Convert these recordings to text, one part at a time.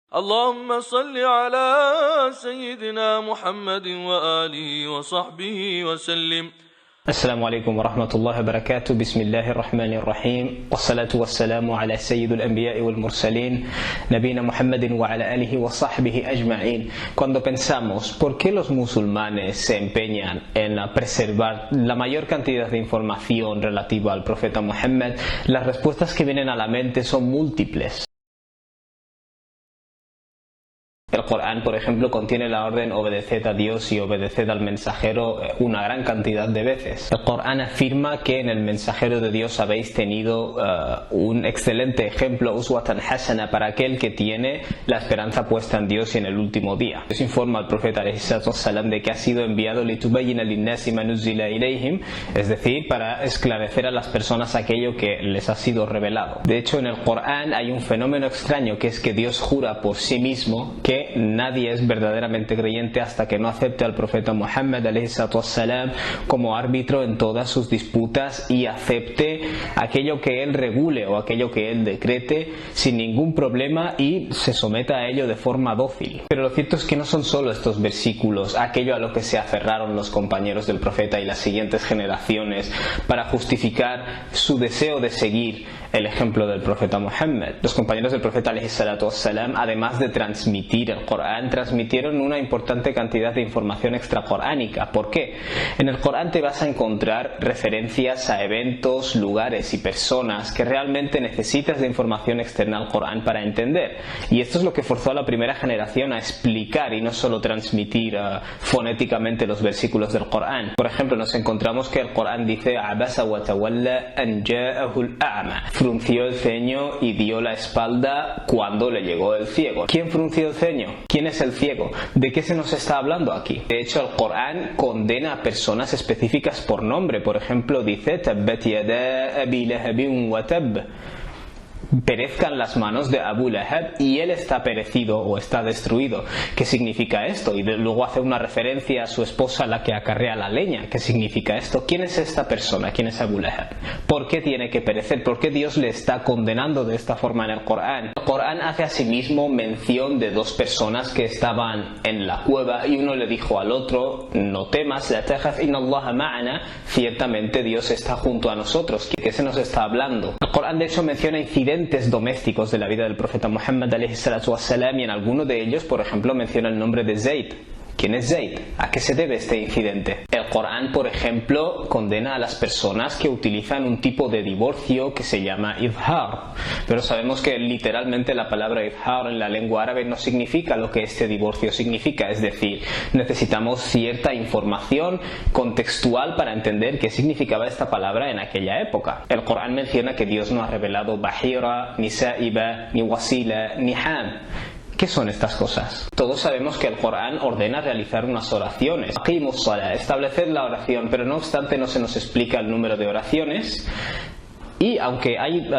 اللهم صل على سيدنا محمد وآله وصحبه وسلم. السلام عليكم ورحمة الله وبركاته. بسم الله الرحمن الرحيم، والصلاة والسلام على سيد الأنبياء والمرسلين, نبينا Muhammadin wa ala alihi wa sahbihi ajma'in. Cuando pensamos por qué los musulmanes se empeñan en preservar la mayor cantidad de información relativa al profeta Muhammad, las respuestas que vienen a la mente son múltiples. El Corán, por ejemplo, contiene la orden obedeced a Dios y obedeced al mensajero una gran cantidad de veces. El Corán afirma que en el mensajero de Dios habéis tenido un excelente ejemplo, uswatan hasana, para aquel que tiene la esperanza puesta en Dios y en el último día. Dios informa al profeta ﷺ de que ha sido enviado litubayyina linnasi ma nuzzila ilayhim, es decir, para esclarecer a las personas aquello que les ha sido revelado. De hecho, en el Corán hay un fenómeno extraño, que es que Dios jura por sí mismo que nadie es verdaderamente creyente hasta que no acepte al profeta Muhammad ﷺ como árbitro en todas sus disputas y acepte aquello que él regule o aquello que él decrete sin ningún problema y se someta a ello de forma dócil. Pero lo cierto es que no son solo estos versículos aquello a lo que se aferraron los compañeros del profeta y las siguientes generaciones para justificar su deseo de seguir el ejemplo del profeta Muhammad. Los compañeros del profeta ﷺ, además de transmitir el Corán, transmitieron una importante cantidad de información extracoránica. ¿Por qué? En el Corán te vas a encontrar referencias a eventos, lugares y personas que realmente necesitas de información externa al Corán para entender. Y esto es lo que forzó a la primera generación a explicar y no solo transmitir fonéticamente los versículos del Corán. Por ejemplo, nos encontramos que el Corán dice Abasa wa tawalla an ja'ahu al-a'ma. Frunció el ceño y dio la espalda cuando le llegó el ciego. ¿Quién frunció el ceño? ¿Quién es el ciego? ¿De qué se nos está hablando aquí? De hecho, el Corán condena a personas específicas por nombre. Por ejemplo, dice Tabbat yada abi lahabin wa tab. Perezcan las manos de Abu Lahab y él está perecido o está destruido. ¿Qué significa esto? Y luego hace una referencia a su esposa, la que acarrea la leña. ¿Qué significa esto? ¿Quién es esta persona? ¿Quién es Abu Lahab? ¿Por qué tiene que perecer? ¿Por qué Dios le está condenando de esta forma en el Corán? El Corán hace asimismo mención de dos personas que estaban en la cueva y uno le dijo al otro: no temas, la tajaf inna Allaha ma'ana, ciertamente Dios está junto a nosotros. ¿Qué se nos está hablando? El Corán de hecho menciona incidentes domésticos de la vida del profeta Muhammad ﷺ y en alguno de ellos, por ejemplo, menciona el nombre de Zayd. ¿Quién es Zayd? ¿A qué se debe este incidente? El Corán, por ejemplo, condena a las personas que utilizan un tipo de divorcio que se llama izhar. Pero sabemos que literalmente la palabra izhar en la lengua árabe no significa lo que este divorcio significa. Es decir, necesitamos cierta información contextual para entender qué significaba esta palabra en aquella época. El Corán menciona que Dios no ha revelado bahira, ni sa'iba, ni wasila, ni ham. ¿Qué son estas cosas? Todos sabemos que el Corán ordena realizar unas oraciones. Aqimus salah, establecer la oración, pero no obstante no se nos explica el número de oraciones. Y aunque hay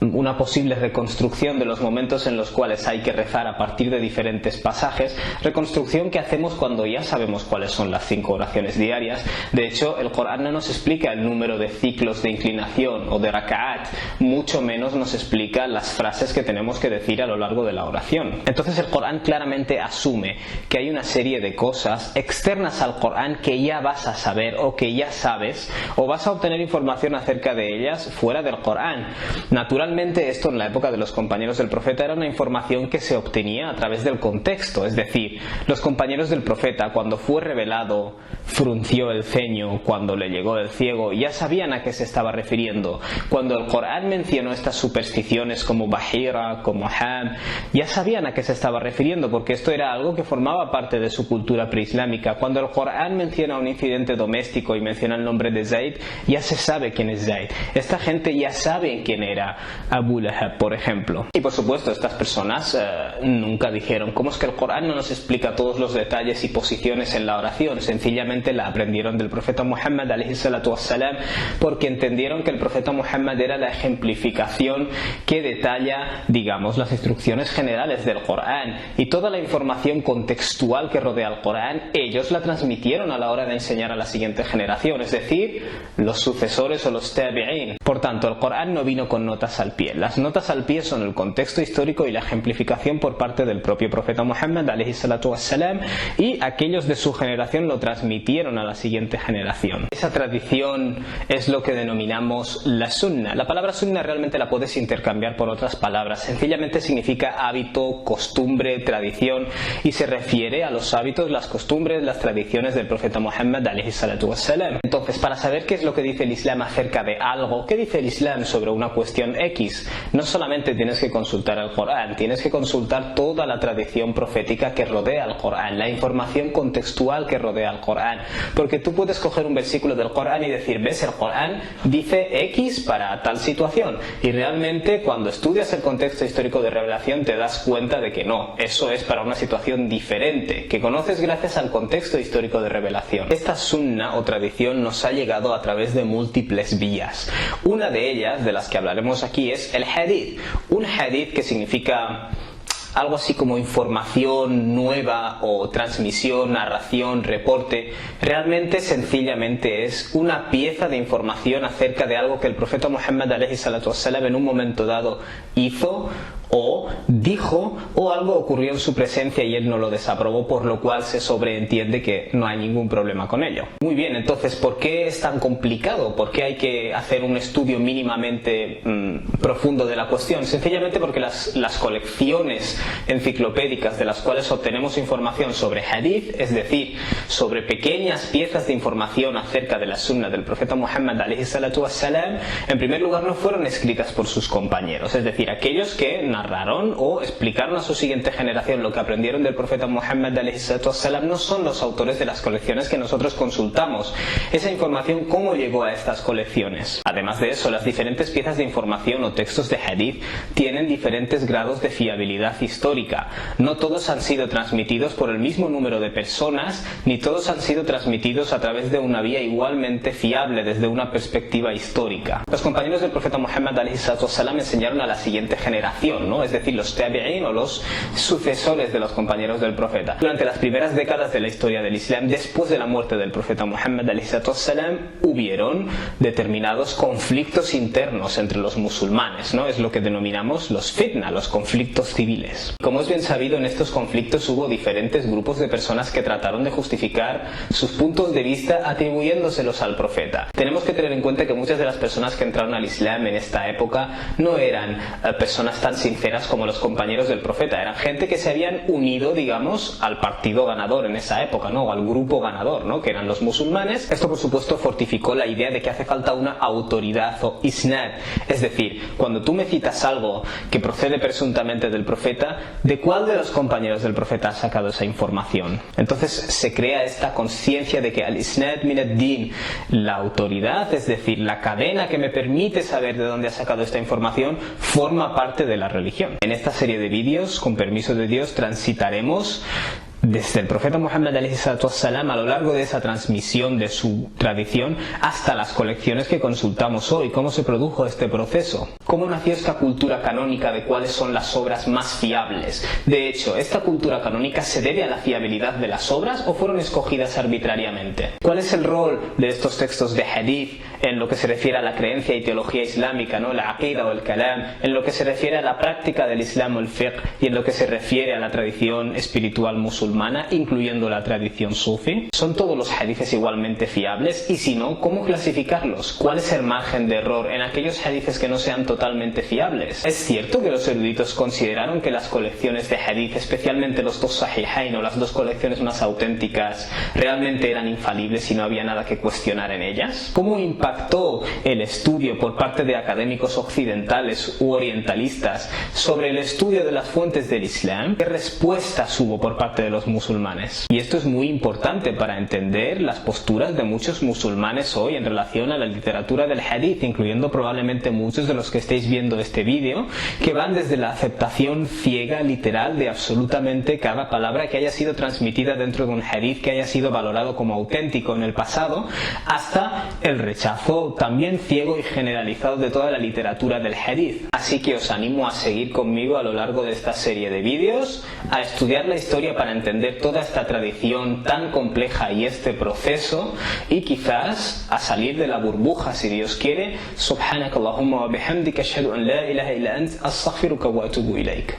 una posible reconstrucción de los momentos en los cuales hay que rezar a partir de diferentes pasajes, reconstrucción que hacemos cuando ya sabemos cuáles son las 5 oraciones diarias. De hecho, el Corán no nos explica el número de ciclos de inclinación o de raka'at, mucho menos nos explica las frases que tenemos que decir a lo largo de la oración. Entonces el Corán claramente asume que hay una serie de cosas externas al Corán que ya vas a saber o que ya sabes, o vas a obtener información acerca de ellas fuera del Corán. Naturalmente esto en la época de los compañeros del profeta era una información que se obtenía a través del contexto, es decir, los compañeros del profeta cuando fue revelado frunció el ceño, cuando le llegó el ciego, ya sabían a qué se estaba refiriendo. Cuando el Corán mencionó estas supersticiones como bahira, como ham, ya sabían a qué se estaba refiriendo porque esto era algo que formaba parte de su cultura preislámica. Cuando el Corán menciona un incidente doméstico y menciona el nombre de Zayd, ya se sabe quién es Zayd. Esta gente ya sabe quién era Abu Lahab, por ejemplo. Y por supuesto, estas personas nunca dijeron: ¿cómo es que el Corán no nos explica todos los detalles y posiciones en la oración? Sencillamente la aprendieron del profeta Muhammad ﷺ porque entendieron que el profeta Muhammad era la ejemplificación que detalla, digamos, las instrucciones generales del Corán, y toda la información contextual que rodea al Corán ellos la transmitieron a la hora de enseñar a la siguiente generación, es decir, los sucesores o los tabi'in. Por tanto, el Corán no vino con notas al pie. Las notas al pie son el contexto histórico y la ejemplificación por parte del propio profeta Muhammad alayhi salatu wassalam, y aquellos de su generación lo transmitieron a la siguiente generación. Esa tradición es lo que denominamos la sunna. La palabra sunna realmente la puedes intercambiar por otras palabras. Sencillamente significa hábito, costumbre, tradición, y se refiere a los hábitos, las costumbres, las tradiciones del profeta Muhammad alayhi salatu wassalam. Entonces, para saber qué es lo que dice el Islam acerca de algo, qué dice el Islam sobre una cuestión X, no solamente tienes que consultar el Corán, tienes que consultar toda la tradición profética que rodea al Corán, la información contextual que rodea al Corán, porque tú puedes coger un versículo del Corán y decir, ves, el Corán dice X para tal situación, y realmente cuando estudias el contexto histórico de revelación te das cuenta de que no, eso es para una situación diferente, que conoces gracias al contexto histórico de revelación. Esta sunna o tradición nos ha llegado a través de múltiples vías. Una de ellas, de las que hablaremos aquí, es el hadith. Un hadith, que significa algo así como información nueva o transmisión, narración, reporte, realmente sencillamente es una pieza de información acerca de algo que el profeta Muhammad alayhi salatu wassalam en un momento dado hizo o dijo, o algo ocurrió en su presencia y él no lo desaprobó, por lo cual se sobreentiende que no hay ningún problema con ello. Muy bien, entonces, ¿por qué es tan complicado? ¿Por qué hay que hacer un estudio mínimamente profundo de la cuestión? Sencillamente porque las colecciones enciclopédicas de las cuales obtenemos información sobre hadith, es decir, sobre pequeñas piezas de información acerca de la sunna del profeta Muhammad alayhi salatu wassalam, en primer lugar no fueron escritas por sus compañeros, es decir, aquellos que narraron o explicaron a su siguiente generación lo que aprendieron del profeta Muhammad alayhi salatu wassalam no son los autores de las colecciones que nosotros consultamos. Esa información, ¿cómo llegó a estas colecciones? Además de eso, las diferentes piezas de información o textos de hadith tienen diferentes grados de fiabilidad histórica. No todos han sido transmitidos por el mismo número de personas, ni todos han sido transmitidos a través de una vía igualmente fiable desde una perspectiva histórica. Los compañeros del profeta Muhammad alayhi salatu wassalam enseñaron a la siguiente generación, ¿no? Es decir, los tabi'in o los sucesores de los compañeros del profeta. Durante las primeras décadas de la historia del Islam, después de la muerte del profeta Muhammad alayhi salatu wassalam, hubieron determinados conflictos internos entre los musulmanes, ¿no? Es lo que denominamos los fitna, los conflictos civiles. Como es bien sabido, en estos conflictos hubo diferentes grupos de personas que trataron de justificar sus puntos de vista atribuyéndoselos al profeta. Tenemos que tener en cuenta que muchas de las personas que entraron al Islam en esta época no eran personas tan sinceras como los compañeros del profeta, eran gente que se habían unido, digamos, al partido ganador en esa época, ¿no? O al grupo ganador, ¿no? Que eran los musulmanes. Esto, por supuesto, fortificó la idea de que hace falta una autoridad o isnad, es decir, cuando tú me citas algo que procede presuntamente del profeta, ¿de cuál de los compañeros del profeta ha sacado esa información? Entonces se crea esta conciencia de que al-isnad min ad-din, la autoridad, es decir, la cadena que me permite saber de dónde ha sacado esta información, forma parte de la religión. En esta serie de vídeos, con permiso de Dios, transitaremos desde el profeta Muhammad alayhi salatu wassalam a lo largo de esa transmisión de su tradición hasta las colecciones que consultamos hoy. ¿Cómo se produjo este proceso? ¿Cómo nació esta cultura canónica de cuáles son las obras más fiables? De hecho, ¿esta cultura canónica se debe a la fiabilidad de las obras o fueron escogidas arbitrariamente? ¿Cuál es el rol de estos textos de hadith en lo que se refiere a la creencia y teología islámica, ¿no? La aqida o el kalam, en lo que se refiere a la práctica del islam o el fiqh, y en lo que se refiere a la tradición espiritual musulmana, incluyendo la tradición sufi? ¿Son todos los hadices igualmente fiables? Y si no, ¿cómo clasificarlos? ¿Cuál es el margen de error en aquellos hadices que no sean totalmente fiables? ¿Es cierto que los eruditos consideraron que las colecciones de hadith, especialmente los dos sahihain o las dos colecciones más auténticas, realmente eran infalibles y no había nada que cuestionar en ellas? ¿Cómo impactó el estudio por parte de académicos occidentales u orientalistas sobre el estudio de las fuentes del Islam? ¿Qué respuestas hubo por parte de los musulmanes? Y esto es muy importante para entender las posturas de muchos musulmanes hoy en relación a la literatura del hadith, incluyendo probablemente muchos de los que estéis viendo este vídeo, que van desde la aceptación ciega, literal, de absolutamente cada palabra que haya sido transmitida dentro de un hadith que haya sido valorado como auténtico en el pasado, hasta el rechazo también ciego y generalizado de toda la literatura del hadith. Así que os animo a seguir conmigo a lo largo de esta serie de vídeos, a estudiar la historia para entender entender toda esta tradición tan compleja y este proceso, y quizás a salir de la burbuja si Dios quiere. Subhanakallahumma wa bihamdika ashhadu an la ilaha illa ant astaghfiruka wa atubu ilaik.